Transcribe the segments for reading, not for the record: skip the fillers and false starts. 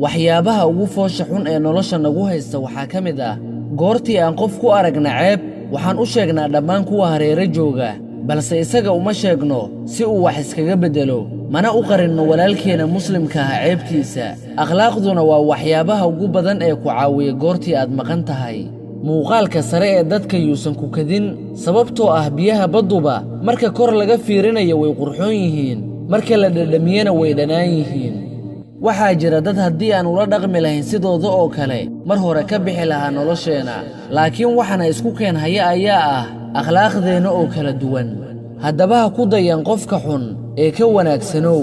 waxyaabaha ugu foosha xun ee nolosha nagu haysta waxaa ka mid ah goortii aan qof ku aragna ceeb waxaan u sheegnaa dhammaan kuwa hareero jooga balse isaga uma sheegno si uu wax iskaga beddelo mana u qarinno walaalkeena muslimka ah ceebtiisa akhlaaqduna waa waxyaabaha ugu badan ee ku caawiya goortii aad maqan tahay muuqaalka sare ee dadka yuusan ku kadin sababtoo ah biyaha badduba marka kor laga fiirinayo way qurxoon yihiin marka la dhadhamiyana way dhanaan yihiin waxaa jira dad haddii aan ula dhaqmi lahayn sidooda oo kale mar hore ka bixi lahaa nolosheenna laakiin waxaana isku keen haya ayaa ah akhlaaqdeenna oo kala duwan haddaba ha ku dayan qofka xun ee ka wanaagsanow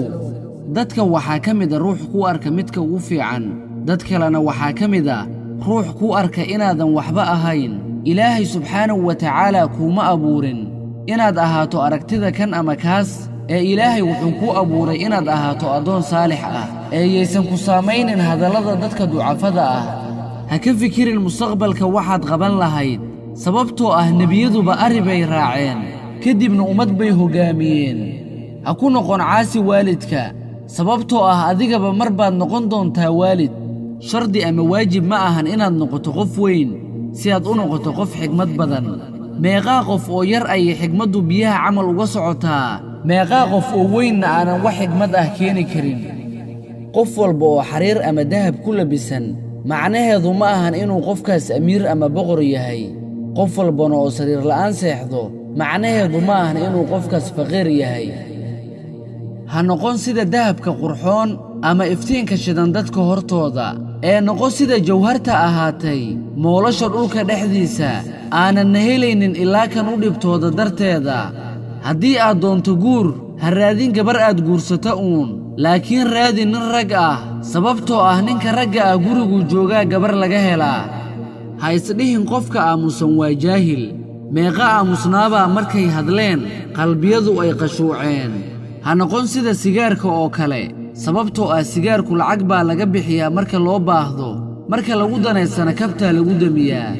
dadka waxaa ka mid a ruux ku arka midka ugu fiican dad kalena waxaa ka mid a ruux ku arka inaadan waxba ahayn ilaahay subxaanahu wa tacaala kuuma abuurin inaad ahaato aragtida kan ama kaas ee ilaahay wuxuu kuu abuuray inaad ahaato addoon saalix ah ee yaysan ku saamaynin hadallada dadka ducafada ah ha ka fikirin mustaqbalka waxaad qaban lahayd sababtoo ah nebiyaduba arri bay raaceen kadibna ummad bay hoggaamiyeen ha ku noqon caasi waalidka sababtoo ah adigaba mar baad noqon doontaa waalid shardi ama waajib ma ahan inaad noqoto qof weyn si aad u noqoto qof xigmad badan meeqaa qof oo yar ayay xigmaddu biyaha camal uga socotaa meeqaa qof oo weynna aanan wax xigmad ah keeni karin qof walba oo xariir ama dahab ku labisan macnaheedu ma ahan inuu qofkaas amiir ama boqor yahay qof walbana oo sariir la'aan seexdo macnaheedu ma ahan inuu qofkaas faqiir yahay ha noqon sida dahabka qurxoon ama iftiinka shidan dadka hortooda ee noqon sida jawharta ahaatay moolasha dhulka dhexdiisa aananna helaynin ilaa kan u dhibtooda darteeda haddii aad doonto guur ha raadin gabar aad guursata uun laakiin raadi nin rag ah sababtoo ah ninka ragga ah guriguu joogaa gabar laga helaa ha isdhihin qofka aamusan waa jaahil meeqa aamusnaabaa markay hadleen qalbiyadu ay qashuuceen ha noqon sida sigaarka oo kale sababtoo ah sigaarku lacag baa laga bixiyaa marka loo baahdo marka lagu danaysana kabtaa lagu damiyaa